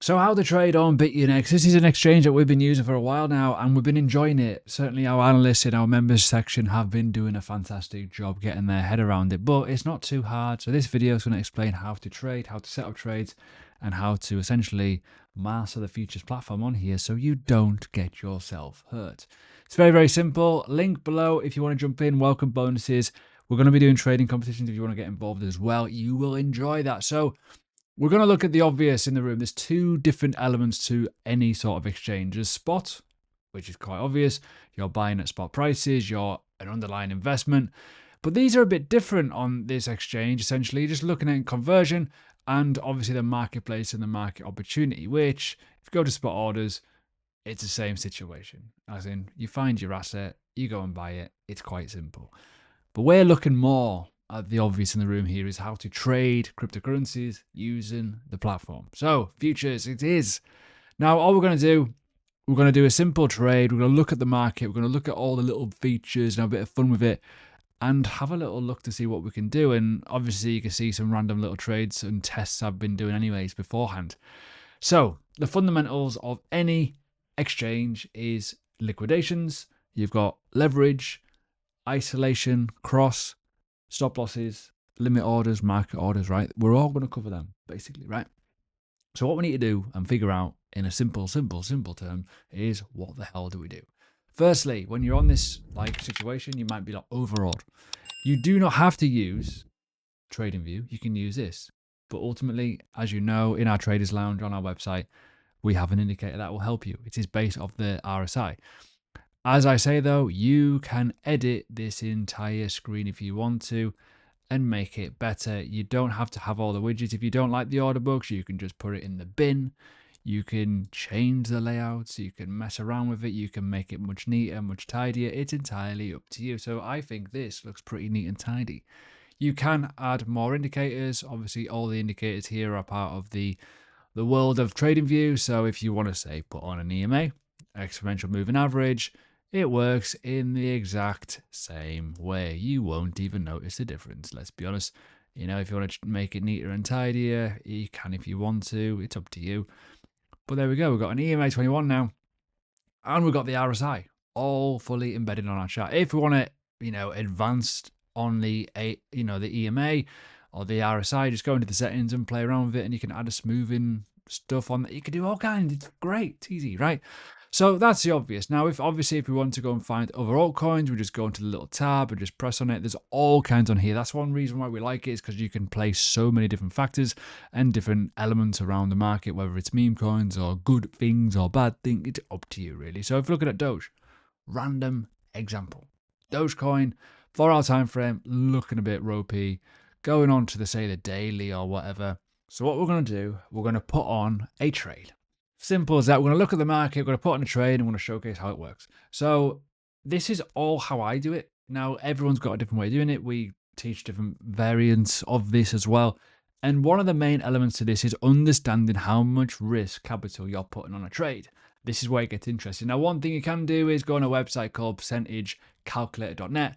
So how to trade on Bitunix. This is an exchange that we've been using for a while now and we've been enjoying it. Certainly our analysts in our members section have been doing a fantastic job getting their head around it, but it's not too hard. So this video is going to explain how to trade, how to set up trades, and how to essentially master the futures platform on here so you don't get yourself hurt. It's very, very simple. Link below if you want to jump in. Welcome bonuses. We're going to be doing trading competitions if you want to get involved as well. You will enjoy that. So we're going to look at the obvious in the room. There's two different elements to any sort of exchange. There's spot, which is quite obvious. You're buying at spot prices. You're an underlying investment. But these are a bit different on this exchange. Essentially, you're just looking at conversion and obviously the marketplace and the market opportunity, which if you go to spot orders, it's the same situation. As in, you find your asset, you go and buy it. It's quite simple. But we're looking more at the obvious in the room here is how to trade cryptocurrencies using the platform. So futures, it is. Now, all we're going to do a simple trade. We're going to look at the market. We're going to look at all the little features and have a bit of fun with it and have a little look to see what we can do. And obviously you can see some random little trades and tests I've been doing anyways beforehand. So the fundamentals of any exchange is liquidations. You've got leverage, isolation, cross, stop losses, limit orders, market orders, right? We're all going to cover them, basically, right? So what we need to do and figure out in a simple term is what the hell do we do? Firstly, when you're on this situation, you might be like overawed. You do not have to use TradingView. You can use this. But ultimately, as you know, in our Traders Lounge on our website, we have an indicator that will help you. It is based off the RSI. As I say though, you can edit this entire screen if you want to and make it better. You don't have to have all the widgets. If you don't like the order books, you can just put it in the bin. You can change the layouts. You can mess around with it. You can make it much neater, much tidier. It's entirely up to you. So I think this looks pretty neat and tidy. You can add more indicators. Obviously, all the indicators here are part of the world of TradingView. So if you want to say put on an EMA, exponential moving average, it works in the exact same way. You won't even notice the difference, let's be honest. You know, if you want to make it neater and tidier, you can if you want to. It's up to you. But there we go. We've got an EMA 21 now. And we've got the RSI all fully embedded on our chart. If we want to, advanced on the EMA or the RSI, just go into the settings and play around with it. And you can add a smoothing stuff on that. You can do all kinds. It's great. It's easy, right? So that's the obvious. Now, if we want to go and find other altcoins, we just go into the little tab and just press on it. There's all kinds on here. That's one reason why we like it, is because you can place so many different factors and different elements around the market, whether it's meme coins or good things or bad things. It's up to you, really. So if you're looking at Doge, random example. Dogecoin, 4-hour time frame, looking a bit ropey, going on to the daily or whatever. So what we're going to do, we're going to put on a trade. Simple as that. We're going to look at the market, we're going to put on a trade, and we're going to showcase how it works. So this is all how I do it. Now, everyone's got a different way of doing it. We teach different variants of this as well. And one of the main elements to this is understanding how much risk capital you're putting on a trade. This is where it gets interesting. Now, one thing you can do is go on a website called percentagecalculator.net.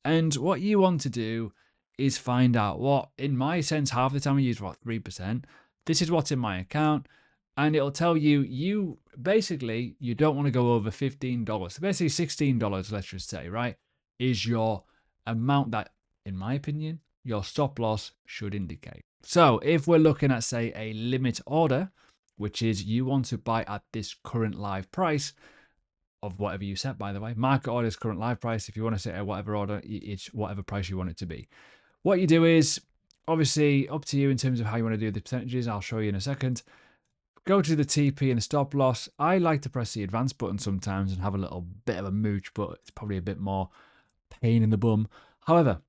And what you want to do is find out what, in my sense, half the time I use, 3%. This is what's in my account. And it'll tell you, you don't want to go over $15. So basically $16, let's just say, right, is your amount that, in my opinion, your stop loss should indicate. So if we're looking at, say, a limit order, which is you want to buy at this current live price of whatever you set, by the way. Market order is current live price. If you want to set a whatever order, it's whatever price you want it to be. What you do is, obviously, up to you in terms of how you want to do the percentages. I'll show you in a second. Go to the TP and the stop loss. I like to press the advanced button sometimes and have a little bit of a mooch, but it's probably a bit more pain in the bum. However,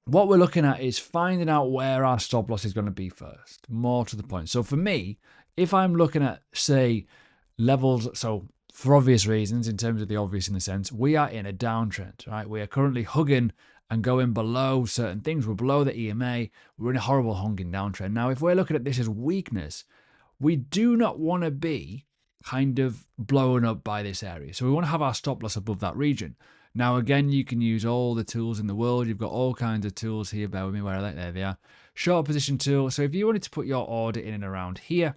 what we're looking at is finding out where our stop loss is going to be first, more to the point. So for me, if I'm looking at, say, levels, so for obvious reasons, in terms of the obvious in the sense, we are in a downtrend, right? We are currently hugging and going below certain things. We're below the EMA. We're in a horrible hugging downtrend. Now, if we're looking at this as weakness, we do not want to be kind of blown up by this area. So we want to have our stop loss above that region. Now, again, you can use all the tools in the world. You've got all kinds of tools here. Bear with me where I like. There they are. Short position tool. So if you wanted to put your order in and around here,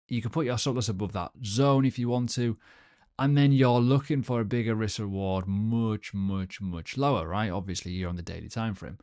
You can put your stop loss above that zone if you want to, and then you're looking for a bigger risk reward much, much, much lower, right? Obviously, you're on the daily time frame.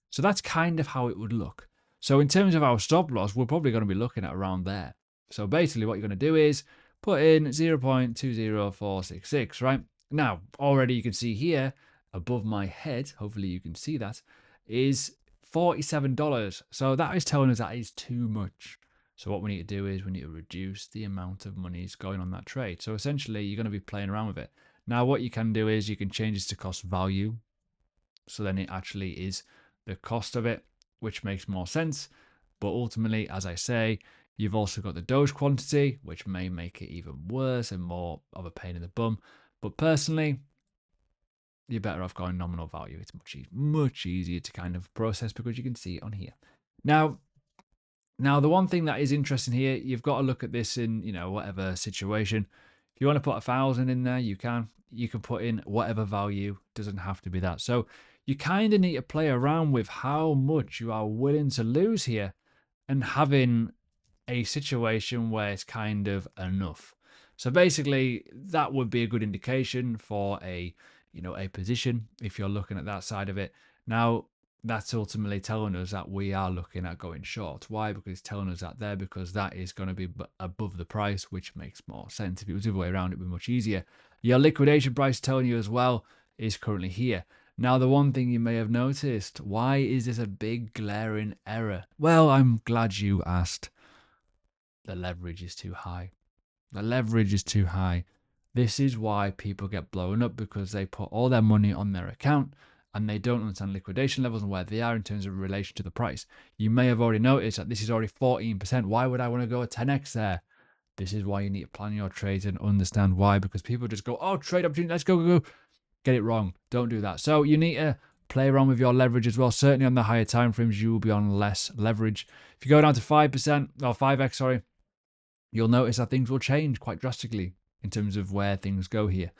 So that's kind of how it would look. So in terms of our stop loss, we're probably going to be looking at around there. So basically what you're going to do is put in 0.20466, right? Now, already you can see here above my head, hopefully you can see that, is $47. So that is telling us that is too much. So what we need to do is we need to reduce the amount of money going on that trade. So essentially you're going to be playing around with it. Now what you can do is you can change this to cost value. So then it actually is the cost of it, which makes more sense. But ultimately, as I say, you've also got the Doge quantity, which may make it even worse and more of a pain in the bum. But personally, you're better off going nominal value. It's much easier to kind of process because you can see it on here. Now, the one thing that is interesting here, you've got to look at this in, whatever situation. If you want to put 1,000 in there, you can. You can put in whatever value. Doesn't have to be that. So you kind of need to play around with how much you are willing to lose here and having a situation where it's kind of enough. So basically, that would be a good indication for a position if you're looking at that side of it. Now, that's ultimately telling us that we are looking at going short. Why? Because it's telling us that there, because that is going to be above the price, which makes more sense. If it was the other way around, it would be much easier. Your liquidation price telling you as well is currently here. Now, the one thing you may have noticed, why is this a big glaring error? Well, I'm glad you asked. The leverage is too high. The leverage is too high. This is why people get blown up, because they put all their money on their account and they don't understand liquidation levels and where they are in terms of relation to the price. You may have already noticed that this is already 14%. Why would I want to go a 10x there? This is why you need to plan your trades and understand why, because people just go, oh, trade opportunity, let's go. Get it wrong. Don't do that. So you need to play around with your leverage as well. Certainly on the higher time frames, you will be on less leverage. If you go down to 5%, or 5x, sorry, you'll notice that things will change quite drastically in terms of where things go here.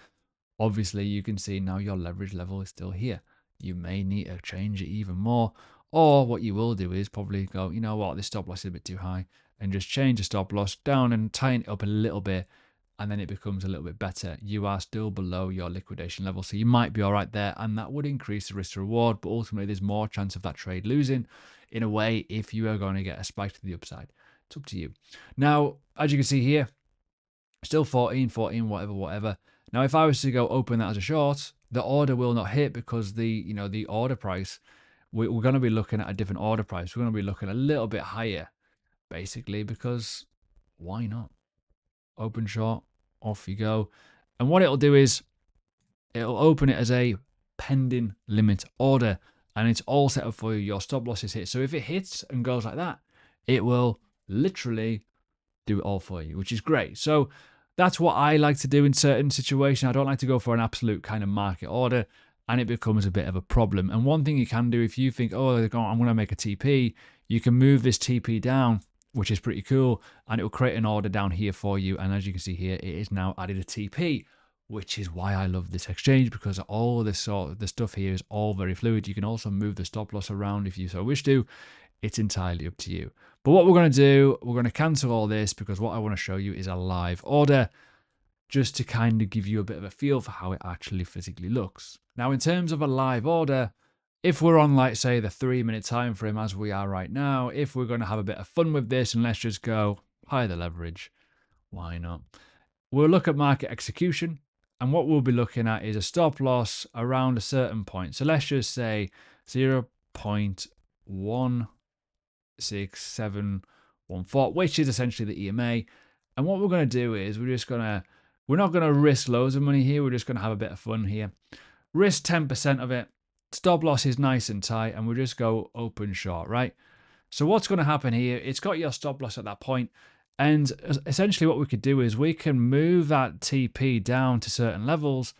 Obviously, you can see now your leverage level is still here. You may need to change it even more. Or what you will do is probably go, you know what, this stop loss is a bit too high, and just change the stop loss down and tighten it up a little bit, and then it becomes a little bit better. You are still below your liquidation level, so you might be all right there, and that would increase the risk to reward, but ultimately there's more chance of that trade losing in a way if you are going to get a spike to the upside. It's up to you. Now, as you can see here, still 14, whatever. Now, if I was to go open that as a short, the order will not hit because the order price, we're going to be looking at a different order price. We're going to be looking a little bit higher, basically, because why not? Open short, off you go. And what it'll do is it'll open it as a pending limit order, and it's all set up for you. Your stop loss is hit. So if it hits and goes like that, it will literally do it all for you, which is great. So that's what I like to do in certain situations. I don't like to go for an absolute kind of market order, and it becomes a bit of a problem. And one thing you can do, if you think, oh, I'm going to make a TP, you can move this TP down, which is pretty cool, and it will create an order down here for you. And as you can see here, it is now added a TP, which is why I love this exchange, because all this the stuff here is all very fluid. You can also move the stop loss around if you so wish to. It's entirely up to you. But what we're going to do, we're going to cancel all this, because what I want to show you is a live order, just to kind of give you a bit of a feel for how it actually physically looks. Now, in terms of a live order, if we're on, like, say, the 3-minute time frame as we are right now, if we're going to have a bit of fun with this and let's just go higher the leverage, why not? We'll look at market execution, and what we'll be looking at is a stop loss around a certain point. So let's just say 0.16714, which is essentially the EMA. And what we're going to do is we're not going to risk loads of money here. We're just going to have a bit of fun here. Risk 10% of it. Stop loss is nice and tight, and we'll just go open short, right? So what's going to happen here, it's got your stop loss at that point, and essentially what we could do is we can move that TP down to certain levels,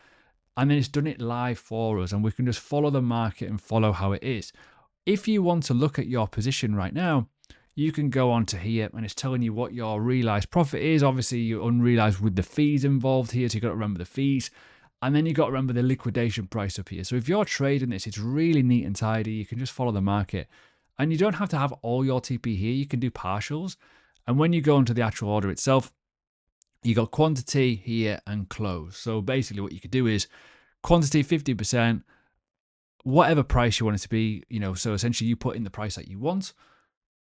and then it's done it live for us, and we can just follow the market and follow how it is. If you want to look at your position right now, you can go on to here, and it's telling you what your realized profit is. Obviously, you're unrealized with the fees involved here, so you've got to remember the fees. And then you've got to remember the liquidation price up here. So if you're trading this, it's really neat and tidy. You can just follow the market. And you don't have to have all your TP here. You can do partials. And when you go into the actual order itself, you got quantity here and close. So basically what you could do is quantity 50%, whatever price you want it to be, so essentially you put in the price that you want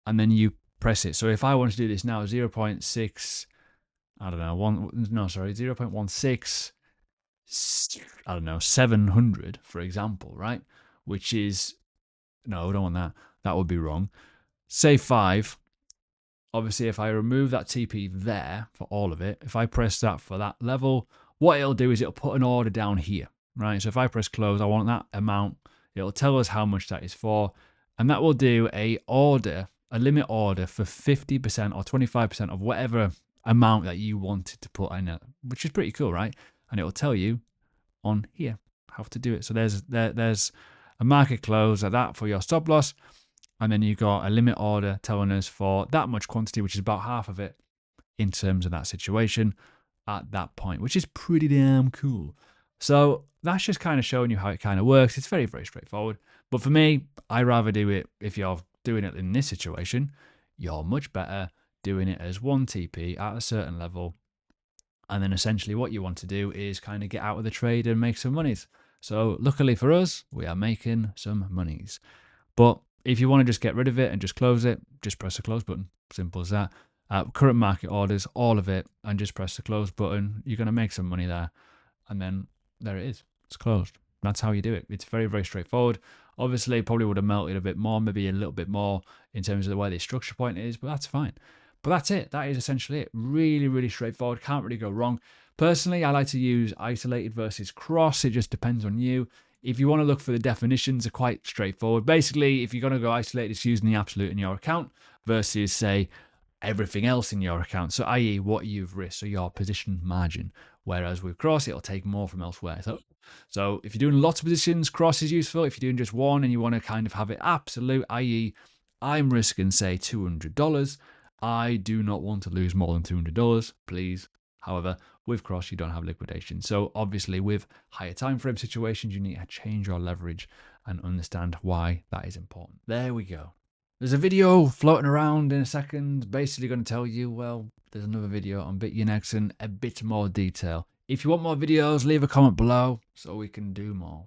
and then you press it. So if I want to do this now, 0.6, I don't know, 0.16, I don't know, 700, for example, right? Which is, no, I don't want that. That would be wrong. Say 5. Obviously, if I remove that TP there for all of it, if I press that for that level, what it'll do is it'll put an order down here, right? So if I press close, I want that amount. It'll tell us how much that is for, and that will do a limit order for 50% or 25% of whatever amount that you wanted to put in it, which is pretty cool, right? And it'll tell you on here how to do it. So there's a market close at that for your stop loss. And then you got a limit order telling us for that much quantity, which is about half of it in terms of that situation at that point, which is pretty damn cool. So that's just kind of showing you how it kind of works. It's very, very straightforward. But for me, I rather do it, if you're doing it in this situation, you're much better doing it as 1 TP at a certain level. And then essentially what you want to do is kind of get out of the trade and make some monies. So luckily for us, we are making some monies. But if you want to just get rid of it and just close it, just press the close button. Simple as that. Current market orders, all of it, and just press the close button. You're going to make some money there. And then there it is. It's closed. That's how you do it. It's very, very straightforward. Obviously, probably would have melted a bit more, maybe a little bit more in terms of the way the structure point is, but that's fine. But that's it. That is essentially it. Really, really straightforward. Can't really go wrong. Personally, I like to use isolated versus cross. It just depends on you. If you want to look for the definitions, are quite straightforward. Basically, if you're going to go isolated, it's using the absolute in your account versus, say, everything else in your account. So, i.e., what you've risked, so your position margin. Whereas with cross, it'll take more from elsewhere. So if you're doing lots of positions, cross is useful. If you're doing just one and you want to kind of have it absolute, i.e., I'm risking, say, $200. I do not want to lose more than $200, please. However, with cross, you don't have liquidation. So obviously with higher time frame situations, you need to change your leverage and understand why that is important. There we go. There's a video floating around in a second, basically going to tell you, well, there's another video on Bitunix in a bit more detail. If you want more videos, leave a comment below so we can do more.